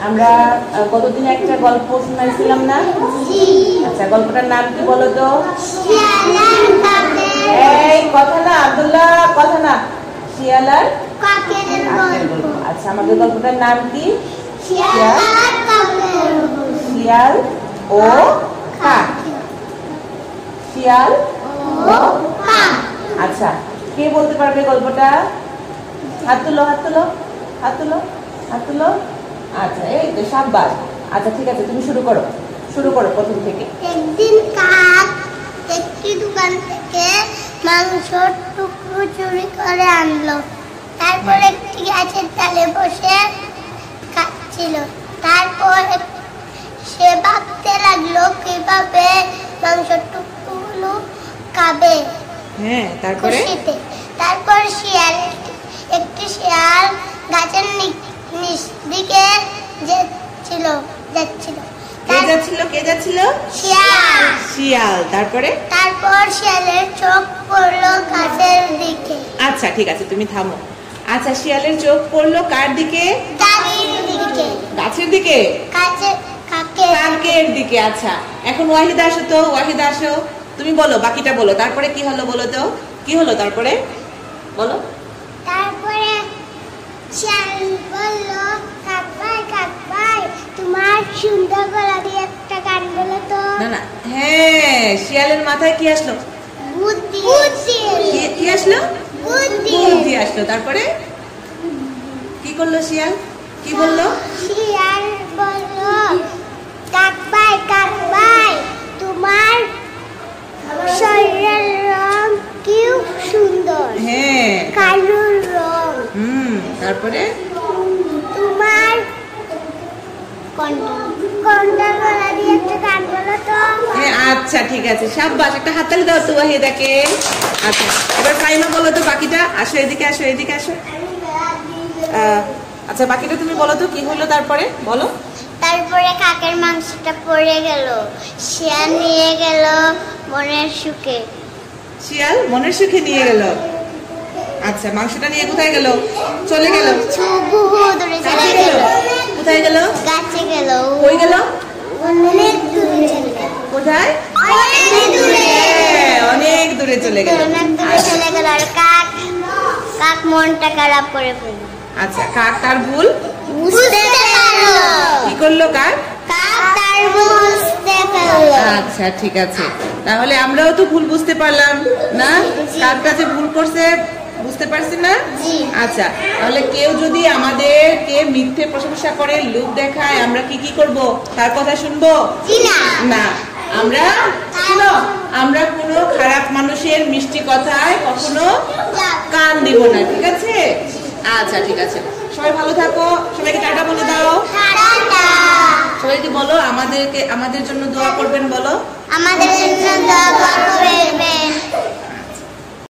আমরা কতদিন একটা গল্প শোনাইছিলাম না? আচ্ছা, গল্পটার নাম কি বলো তো? এই কথা না আব্দুল্লাহ, কথা না, শিয়াল আর কাকের গল্প। আচ্ছা, আমাদের গল্পটার নাম কি? শিয়াল ও কাক। শিয়াল ও কাক। আচ্ছা, কে বলতে পারবে গল্পটা? হাত তুলো, হাত তুলো, হাত তুলো, হাত তুলো। আচ্ছা, এই তো সাব্বাস। আচ্ছা, ঠিক আছে, তুমি শুরু করো, শুরু করো প্রথম থেকে। একদিন কাক একটি দোকান থেকে মাংসর টুকরো চুরি করে আনলো। তারপর একটি গাছের ডালে বসে খাচ্ছিল। তারপর সে ভাবতে লাগলো কিভাবে মাংসর টুকরোগুলো খাবে। হ্যাঁ, তারপরে তারপর একটি শিয়াল গাছের নিচ দিকে যাচ্ছিল। কে যাচ্ছিল? শিয়াল। তারপর শিয়ালের চোখ পড়লো গাছের দিকে। আচ্ছা, ঠিক আছে, তুমি থামো। আচ্ছা, শিয়ালের চোখ পড়লো কার দিকে? গাছের দিকে, কাকের দিকে। আচ্ছা, এখন ওয়াহিদা আসো তো, ওয়াহিদা আসো, তুমি বলো, বাকিটা বলো। তারপরে কি হলো বলো তো, কি হলো তারপরে বলো। তারপরে শিয়াল বলল, কাক ভাই তোমার সুন্দর গলা দিয়ে একটা গান বলো তো। না, হ্যাঁ, শিয়ালের মাথায় কি আসলো? বুদ্ধি। কি আসলো? বুদ্ধি আসলো। তারপরে কি করলো শিয়াল? কি বললো? শিয়াল বলল, কাক ভাই তোমার শরীরের রং কি সুন্দর। হ্যাঁ, কালো রং। তারপরে তোমার কোনটা গলা দিয়ে একটা গান বলো তো। হ্যাঁ, আচ্ছা, ঠিক আছে, সাব্বাস, একটা হাততালি দাও তো ওয়াহিদাকে। আচ্ছা, এবার ফাইমা বলো তো বাকিটা। আসো, এদিকে আসো, এদিকে আসো। আচ্ছা, বাকিটা তুমি বলো তো, কি হলো তারপরে বলো। তারপরে কাকের মাংসটা পড়ে গেল। শিয়াল নিয়ে গেল মনের সুখে। শিয়াল মনের সুখে নিয়ে গেল। আচ্ছা, মাংসটা নিয়ে কোথায় গেল? চলে গেল, দূরে চলে গেল। কোথায় গেল? গাছে গেল। কই গেল? অনেক দূরে চলে গেল। কোথায়? অনেক দূরে চলে গেল। আর কাক মনটা খারাপ করে ফেলল। আচ্ছা, কাক তার ভুল বুঝতে পারলো। কি করলো? কাক তার ভুল বুঝতে পারলো। আচ্ছা, ঠিক আছে, তাহলে আমরাও তো ভুল বুঝতে পারলাম না? কাকটা যে ভুল করছে বুঝতে পারছি না? আচ্ছা, তাহলে কেউ যদি আমাদেরকে মিথ্যে প্রশংসা করে, লোভ দেখায়, আমরা কি করব? তার কথা শুনবো না? আমরা কোনো খারাপ মানুষের মিষ্টি কথায় কখনো কান দিব না, ঠিক আছে? আচ্ছা, ঠিক আছে, সবাই ভালো থাকো, সবাইকে টাটা বলে দাও। সবাইকে বলো আমাদের জন্য দোয়া করবেন, বলো আমাদের জন্য দোয়া করবেন।